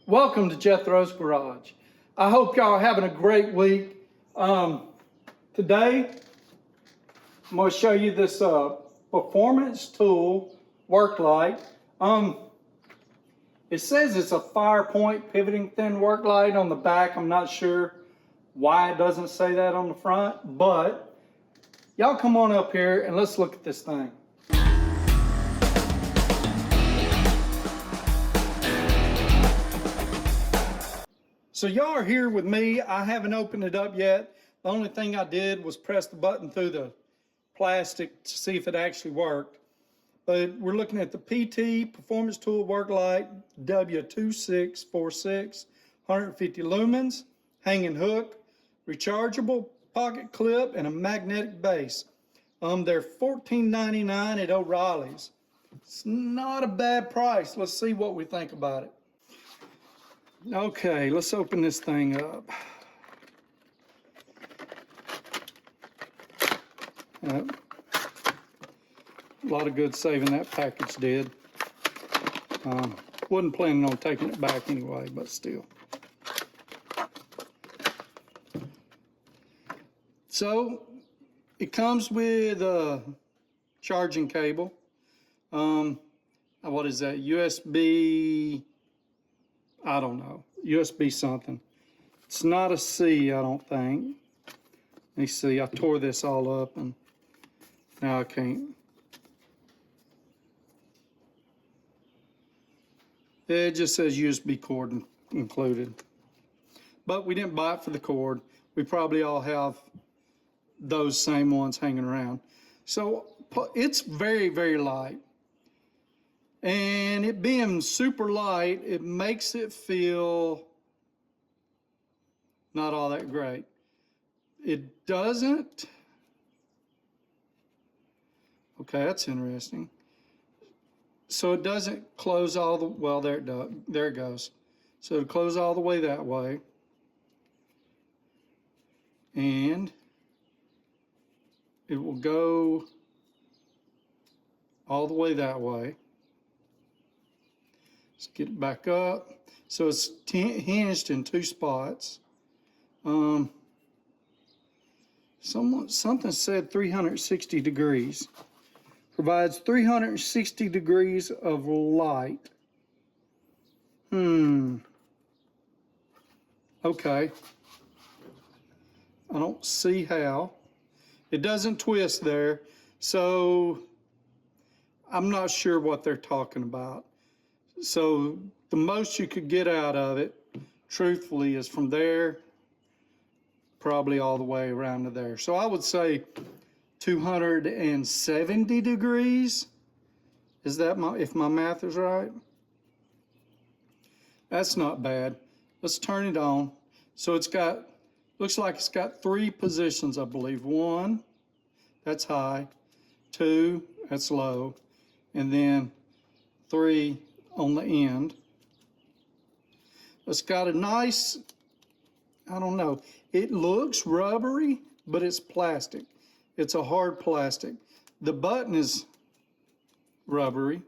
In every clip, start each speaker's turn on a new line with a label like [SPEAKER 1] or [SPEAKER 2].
[SPEAKER 1] Welcome to Jethro's Garage. I hope y'all are having a great week. Today, I'm going to show you this performance tool work light. It says it's a 5-point pivoting thin work light on the back. I'm not sure why it doesn't say that on the front, but y'all come on up here and let's look at this thing. So y'all are here with me. I haven't opened it up yet. The only thing I did was press the button through the plastic to see if it actually worked. But we're looking at the PT Performance Tool Work Light W2646, 150 lumens, hanging hook, rechargeable pocket clip, and a magnetic base. They're $14.99 at O'Reilly's. It's not a bad price. Let's see what we think about it. Okay, let's open this thing up. A lot of good saving that package did. Wasn't planning on taking it back anyway, but still. So, it comes with a charging cable. What is that? USB... I don't know, USB something. It's not a C, I don't think. Let me see, I tore this all up and now I can't. It just says USB cord included. But we didn't buy it for the cord. We probably all have those same ones hanging around. So it's very, very light. And it being super light, it makes it feel not all that great. It doesn't. Okay, that's interesting. So it doesn't close all the, well, there it does. There it goes. So it'll close all the way that way. And it will go all the way that way. Let's get it back up. So it's hinged in two spots. Something said 360 degrees. Provides 360 degrees of light. Okay. I don't see how. It doesn't twist there, so I'm not sure what they're talking about. So the most you could get out of it, truthfully, is from there, probably all the way around to there. So I would say 270 degrees. Is that if my math is right? That's not bad. Let's turn it on. So it's got, looks like it's got 3 positions, I believe. 1, that's high. 2, that's low. And then 3 on the end. It's got a nice, I don't know, it looks rubbery, but it's plastic. It's a hard plastic. The button is rubbery.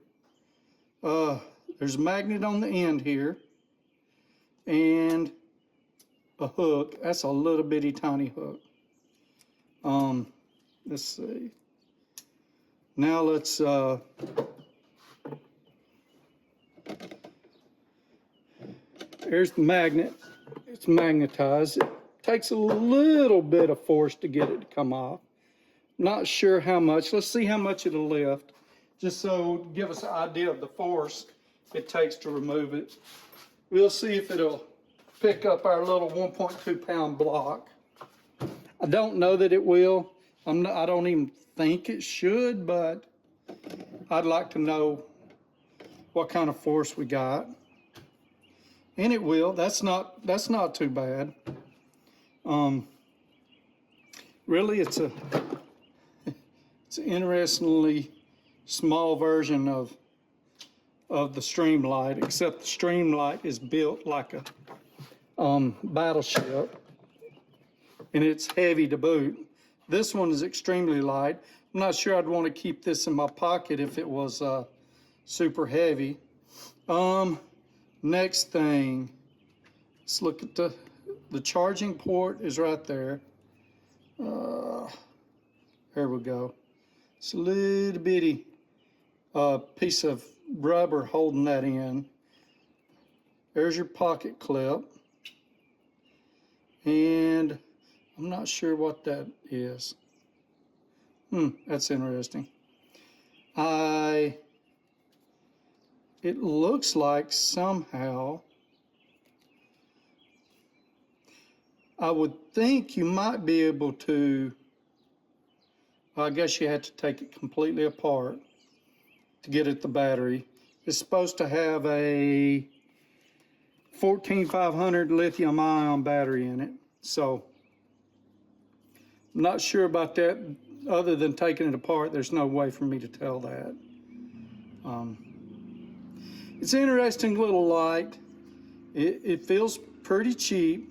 [SPEAKER 1] There's a magnet on the end here and a hook. That's a little bitty tiny hook. Let's see. Now let's there's the magnet. It's magnetized. It takes a little bit of force to get it to come off. Not sure how much. Let's see how much it'll lift, just so give us an idea of the force it takes to remove it. We'll see if it'll pick up our little 1.2 pound block. I don't know that it will. I don't even think it should, but I'd like to know what kind of force we got. And it will. That's not too bad. Really, it's an interestingly small version of the Streamlight, except the Streamlight is built like a battleship, and it's heavy to boot. This one is extremely light. I'm not sure I'd want to keep this in my pocket if it was super heavy. Next thing, let's look at the charging port is right there. There we go. It's a little bitty piece of rubber holding that in. There's your pocket clip. And I'm not sure what that is. That's interesting. It looks like somehow, I would think you might be able to, I guess you had to take it completely apart to get at the battery. It's supposed to have a 14500 lithium ion battery in it. So I'm not sure about that. Other than taking it apart, there's no way for me to tell that. It's an interesting little light. It feels pretty cheap.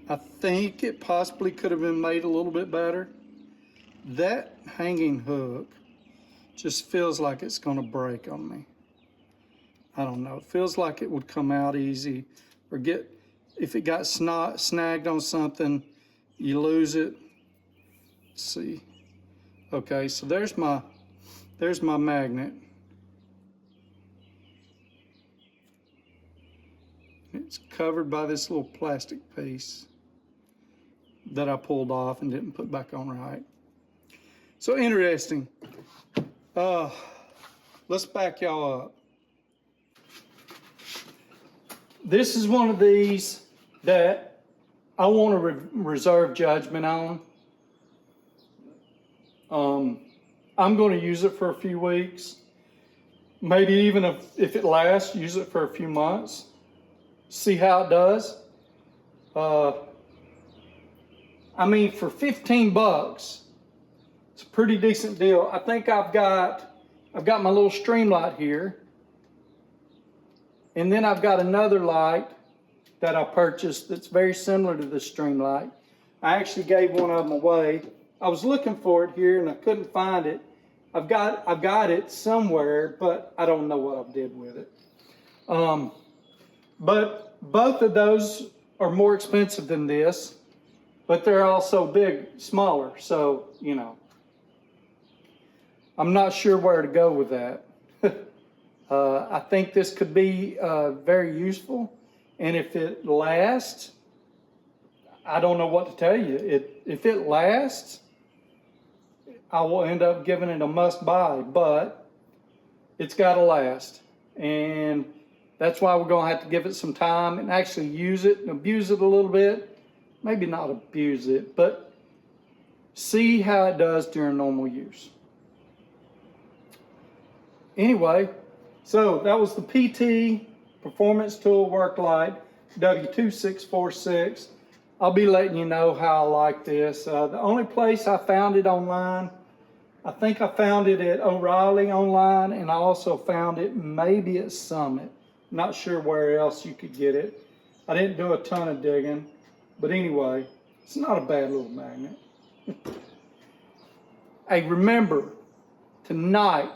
[SPEAKER 1] I think it possibly could have been made a little bit better. That hanging hook just feels like it's going to break on me. I don't know. It feels like it would come out easy, or if it got snagged on something, you lose it. Let's see. Okay, so there's my magnet. It's covered by this little plastic piece that I pulled off and didn't put back on right. So interesting. Let's back y'all up. This is one of these that I want to reserve judgment on. I'm going to use it for a few weeks. Maybe even if it lasts, use it for a few months. See how it does. I mean, for 15 bucks, it's a pretty decent deal. I think I've got my little stream light here. And then I've got another light that I purchased that's very similar to this stream light. I actually gave one of them away. I was looking for it here and I couldn't find it. I've got it somewhere, but I don't know what I did with it. But both of those are more expensive than this, but they're also smaller. So, you know, I'm not sure where to go with that. I think this could be very useful. And if it lasts, I don't know what to tell you. If it lasts, I will end up giving it a must buy, but it's got to last. And that's why we're going to have to give it some time and actually use it and abuse it a little bit. Maybe not abuse it, but see how it does during normal use. Anyway, so that was the PT Performance Tool Work Light W2646. I'll be letting you know how I like this. The only place I found it online, I think I found it at O'Reilly online, and I also found it maybe at Summit. Not sure where else you could get it. I didn't do a ton of digging, but anyway, it's not a bad little magnet. Hey, remember, tonight,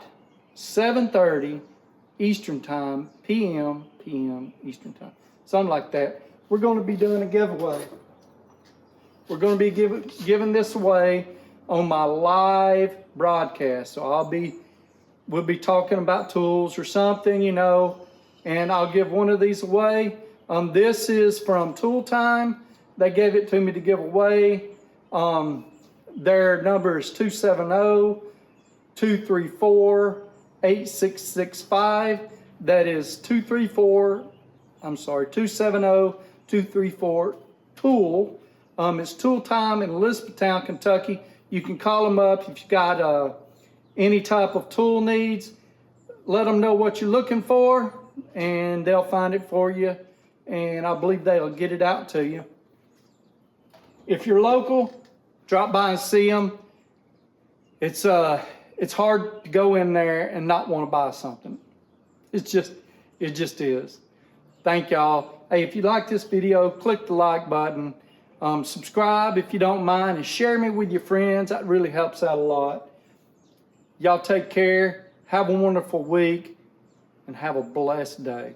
[SPEAKER 1] 7:30 Eastern Time, PM Eastern Time, something like that, we're going to be doing a giveaway. We're going to be giving this away on my live broadcast. So we'll be talking about tools or something, you know, and I'll give one of these away. This is from Tool Time. They gave it to me to give away. Their number is 270-234-8665. That is 270-234-TOOL. It's Tool Time in Elizabethtown, Kentucky. You can call them up if you've got any type of tool needs. Let them know what you're looking for, and they'll find it for you. And I believe they'll get it out to you. If you're local, drop by and see them. It's hard to go in there and not want to buy something. It just is. Thank y'all. Hey, if you like this video, click the like button. Subscribe if you don't mind, and share me with your friends. That really helps out a lot. Y'all take care. Have a wonderful week, and have a blessed day.